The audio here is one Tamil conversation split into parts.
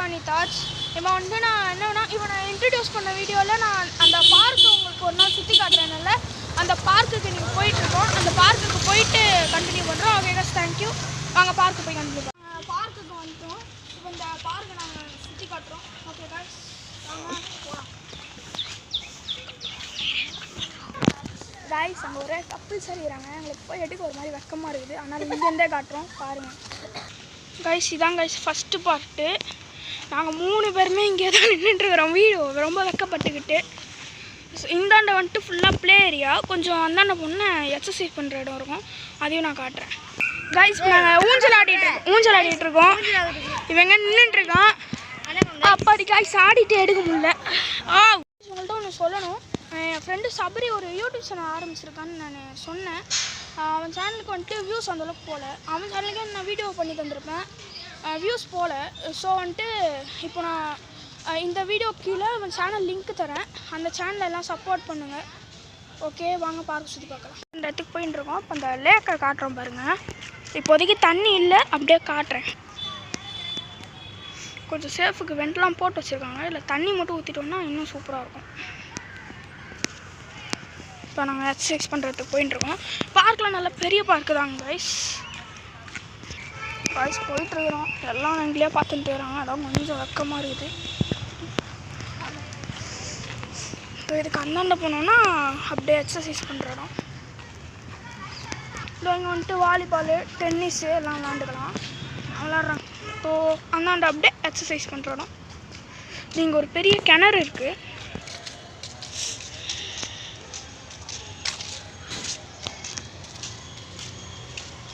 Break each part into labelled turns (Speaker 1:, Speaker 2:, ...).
Speaker 1: மணி தாட்ஸ். இப்போ வந்து நான் என்னன்னா இப்போ நான் இன்ட்ரடியூஸ் பண்ண வீடியோவில் நான் அந்த பார்க்கு உங்களுக்கு ஒரு நாள் சுற்றி காட்டுறதுனால அந்த பார்க்குக்கு நீங்கள் போயிட்டுருக்கோம். அந்த பார்க்குக்கு போயிட்டு கண்டினியூ பண்ணுறோம். Okay guys, thank you. வாங்க பார்க்கு போய் கண்டினியூ பண்ணுறோம். பார்க்குக்கு வந்துட்டோம். இப்போ இந்த பார்க்கை நாங்கள் சுற்றி காட்டுறோம். ஓகே காய்ஸ், வாங்க போகலாம். காய்ஸ், அங்கே ஒரே கப்பிள் சரிகிறாங்க. எங்களுக்கு போய் எடுக்க ஒரு மாதிரி வெக்கமாக இருக்குது. அதனால் இங்கேருந்தே காட்டுறோம், பாருங்கள். காய்ஸ், இதான் காய்ஸ் ஃபஸ்ட்டு பார்ட்டு. நாங்கள் 3 பேருமே இங்கே தான் நின்றுட்டுருக்குறோம். வீடியோ ரொம்ப வெக்கப்பட்டுக்கிட்டு. இந்தாண்ட வந்துட்டு ஃபுல்லாக ப்ளே ஏரியா, கொஞ்சம் அந்தாண்ட போனால் எக்ஸசைஸ் பண்ணுற இடம் இருக்கும். அதையும் நான் காட்டுறேன். காய்ஸ், நாங்கள் ஊஞ்சல் ஆடிட்டு இருக்கோம். இவங்க நின்றுட்டுருக்கான். அப்பாடி காய்ஸ், ஆடிட்டு எடுக்க முடியல. உங்கள்கிட்ட ஒன்று சொல்லணும். என் ஃப்ரெண்டு சபரி ஒரு யூடியூப் சேனல் ஆரம்பிச்சிருக்கான்னு நான் சொன்னேன். அவன் சேனலுக்கு வந்துட்டு வியூஸ் அந்தளவுக்கு போகல. அவன் சேனலுக்கே நான் வீடியோ பண்ணி தந்திருப்பேன், வியூஸ் போகல. ஸோ வந்துட்டு இப்போ நான் இந்த வீடியோ கீழே அவன் சேனல் லிங்க் தரேன். அந்த சேனலை எல்லாம் சப்போர்ட் பண்ணுங்கள். ஓகே, வாங்க பார்க்க சுற்றி பார்க்கலாம். இந்த இடத்துக்கு போயின்னு இருக்கோம். இப்போ அந்த லேக்கை காட்டுறோம் பாருங்கள். இப்போதைக்கு தண்ணி இல்லை, அப்படியே காட்டுறேன். கொஞ்சம் சேஃபுக்கு வெண்டெலாம் போட்டு வச்சுருக்காங்க. இல்லை தண்ணி மட்டும் ஊற்றிட்டோம்னா இன்னும் சூப்பராக இருக்கும். இப்போ நாங்கள் எக்ஸசைஸ் பண்ணுறதுக்கு போயிட்டுருக்கோம். பார்க்கில் நல்ல பெரிய பார்க்கு தாங்க காய்ஸ். போயிட்டுருக்குறோம். எல்லாம் எங்களையே பார்த்துட்டு வராங்க. அதான் கொஞ்சம் வெக்கமாக இருக்குது. இப்போ இதுக்கு அந்தாண்ட போனோன்னா அப்படியே எக்ஸசைஸ் பண்ணுற இடம். இப்போ இங்கே வந்துட்டு வாலிபாலு, டென்னிஸு எல்லாம் விளாண்டுக்கலாம், விளாட்றாங்க. ஸோ அந்தாண்ட அப்படியே எக்ஸசைஸ் பண்ணுற இடம். நீங்கள் ஒரு பெரிய கிணறு இருக்குது.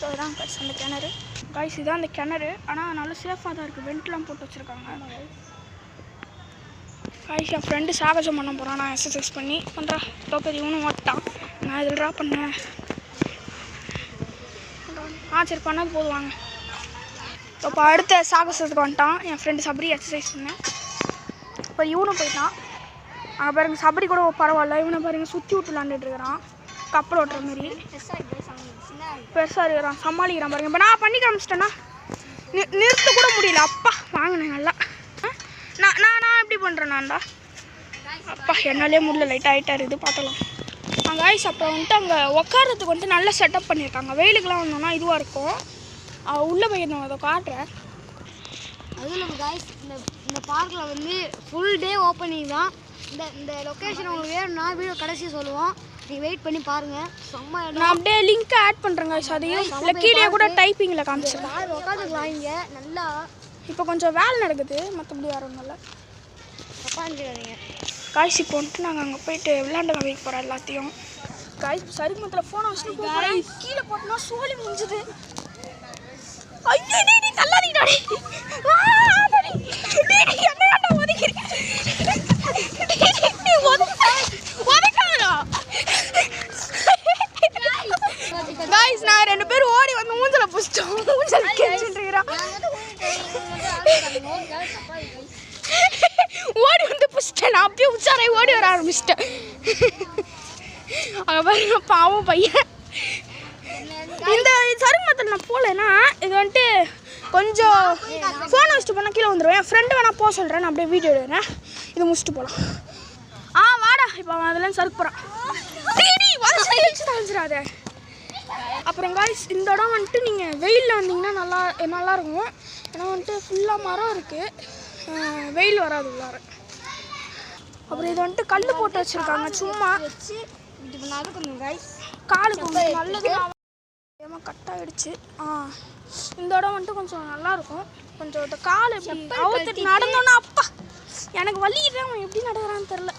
Speaker 1: இதுதான் காய்ஸ் அந்த கிணறு. காய்ஸ், இதுதான் அந்த கிணறு. ஆனால் நல்லா சேஃபாக தான் இருக்குது. வெண்ட்லாம் போட்டு வச்சுருக்காங்க. காய்ஸ், என் ஃப்ரெண்டு சாகசம் பண்ண போகிறான். நான் எக்ஸசைஸ் பண்ணி பண்ணுறேன். இப்போ பெரிய இவனும் ஓட்டான். நான் இதில் ட்ரா பண்ணேன். சரி, பண்ணால் போதுவாங்க. இப்போ அடுத்த சாகசத்துக்கு வந்துட்டான் என் ஃப்ரெண்டு சபரி. எக்ஸசைஸ் பண்ணேன். இப்போ இவனும் போயிட்டான். அங்கே பாருங்கள், சபரி கூட பரவாயில்ல. இவனை பாருங்கள், சுற்றி விட்டு விளாண்டுட்டு இருக்கிறான். கப்பல் ஓட்டுற மாரி பெருசாக இருக்கிறான், சமாளிக்கிறான் பாருங்க. இப்போ நான் பண்ணி காமிச்சிட்டேன்னா நிறுத்த கூட முடியல. அப்பா வாங்கினேன் நல்லா. நான் எப்படி பண்ணுறேன்னாண்டா அப்பா என்னாலே முடியல. லைட்டாக இருக்குது, பார்த்துக்கலாம். காய்ஸ், அப்போ வந்துட்டு அங்கே உட்காரத்துக்கு வந்துட்டு நல்லா செட்டப் பண்ணியிருக்காங்க. வெயிலுக்கெலாம் வந்தோன்னா இதுவாக இருக்கும். உள்ளே போய் நான் அதை காட்டுறேன்.
Speaker 2: அதுவும் நம்ம காய்ஸ், இந்த பார்க்கில் வந்து ஃபுல் டே ஓப்பனிங் தான். இந்த லொக்கேஷன் உங்களுக்கு வேணும்னா வீடியோ கடைசி சொல்லுவோம், நீங்கள் வெயிட் பண்ணி பாருங்கள். செம்ம இடம்.
Speaker 1: நான் அப்படியே லிங்க்கை ஆட் பண்ணுறேன் காய்ஸ். அதையும் இல்லை கீழே கூட டைப்பிங்கில் காமிச்சிருக்கேன்.
Speaker 2: உட்காந்துக்கலாம் இங்கே நல்லா.
Speaker 1: இப்போ கொஞ்சம் வேலை நடக்குது, மற்றபடி யாரும் இல்லை.
Speaker 2: உட்காந்துக்காதீங்க
Speaker 1: காய்ஸ். இப்போ வந்துட்டு நாங்கள் அங்கே போயிட்டு விளையாண்டு வைக்க போகிறோம் எல்லாத்தையும். காய்ஸ், சரிமத்தில் ஃபோனை வச்சுட்டு போகிறேன். கீழே போட்டோம்னா சோழி முடிஞ்சுது. ஐயோ, நீ நல்லா நீடாடி காய்ஸ். நான் 2 பேரும் ஓடி வந்து ஊஞ்சலை புடிச்சிட்டோம். ஊஞ்சல் கேட்டுருக்கிறான். ஓடி வந்து புடிச்சிட்டேன். நான் அப்படியே உச்சாரை ஓடி வர ஆரம்பிச்சிட்டேன். அங்கே பாருங்க, பாவம் பையன். இந்த சருமத்தில் நான் போகலன்னா இது வந்துட்டு கொஞ்சம் ஃபோனை வச்சுட்டு போனால் கீழே வந்துடுவேன். என் ஃப்ரெண்டு வேணா போக சொல்கிறேன், நான் அப்படியே வீடியோ எடுக்கிறேன். இதை முடிச்சுட்டு போகலாம். வாடா. இப்போ அவன் அதெல்லாம் சறுக்கு போகிறான். வச்சுடாதே. அப்புறம் காய்ஸ், இந்த இடம் வந்துட்டு நீங்கள் வெயிலில் வந்தீங்கன்னா நல்லாயிருக்கும். ஏன்னா வந்துட்டு ஃபுல்லாக மரம் இருக்குது, வெயில் வராது உள்ளார. அப்புறம் இது வந்துட்டு கல் போட்டு வச்சுருக்காங்க. சும்மா வச்சு இது பண்ணாலும் கொஞ்சம் காய்ஸ் காலுக்கு கொஞ்சம் நல்லது. கட் ஆகிடுச்சு. இந்த இடம் வந்துட்டு கொஞ்சம் நல்லாயிருக்கும். கொஞ்சம் இந்த கால் எப்படி அவுத்துட்டு நடந்தோன்னா அப்பா எனக்கு வலிக்கிறேன். அவன் எப்படி நடக்கிறான்னு தெரில.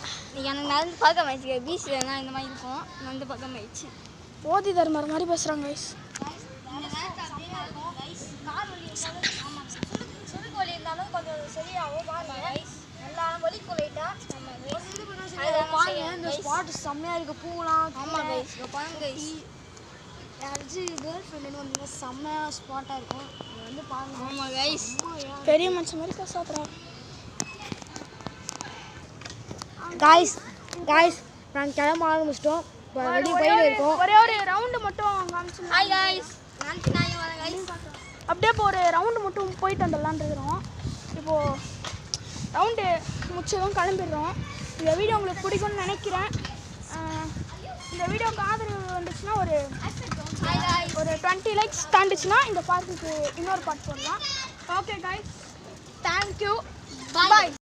Speaker 2: எனக்கு நடந்து பக்கம் ஆயிடுச்சு. பீச்சில் இந்த மாதிரி இருக்கும், வந்து பக்கம் ஆயிடுச்சு.
Speaker 1: போதி தர்மர் மாதிரி பேசுகிறாங்க கைஸ்.
Speaker 2: சுருக்கு வலி இருந்தாலும் கொஞ்சம் சரியாகும். நல்லா வலி கொலைட்டா இந்த ஸ்பாட் செம்மையாக இருக்குது. பூலாம். ஆமாம் கைஸ், பாருங்க கைஸ். யாராச்சும் கேர்ள் ஃப்ரெண்டு வந்தீங்கன்னா செம்மையாக ஸ்பாட்டாக இருக்கும். வந்து பாருங்க. ஆமாம் கைஸ்,
Speaker 1: பெரிய மனுஷன் மாதிரி பேசாதா
Speaker 2: காய்ஸ். நாங்கள் கிளம்ப ஆரம்பிச்சிட்டோம். வெளியே போயிட்டு இருக்கோம்.
Speaker 1: ஒரே ஒரு ரவுண்டு மட்டும் காமிச்சு.
Speaker 2: ஹாய் காய்ஸ்,
Speaker 1: அப்படியே இப்போ ஒரு ரவுண்டு மட்டும் போயிட்டு வந்துடலான்னு இருக்கிறோம். இப்போது ரவுண்டு முடிச்சதும் கிளம்பிடுறோம். இந்த வீடியோ உங்களுக்கு பிடிக்கும்னு நினைக்கிறேன். இந்த வீடியோவுக்கு ஆதரவு வந்துச்சுன்னா ஒரு 20 லைக்ஸ் தாண்டுச்சுன்னா இந்த பார்க்குக்கு இன்னொரு பார்ட் போடலாம். ஓகே கைஸ், தேங்க்யூ, பாய்.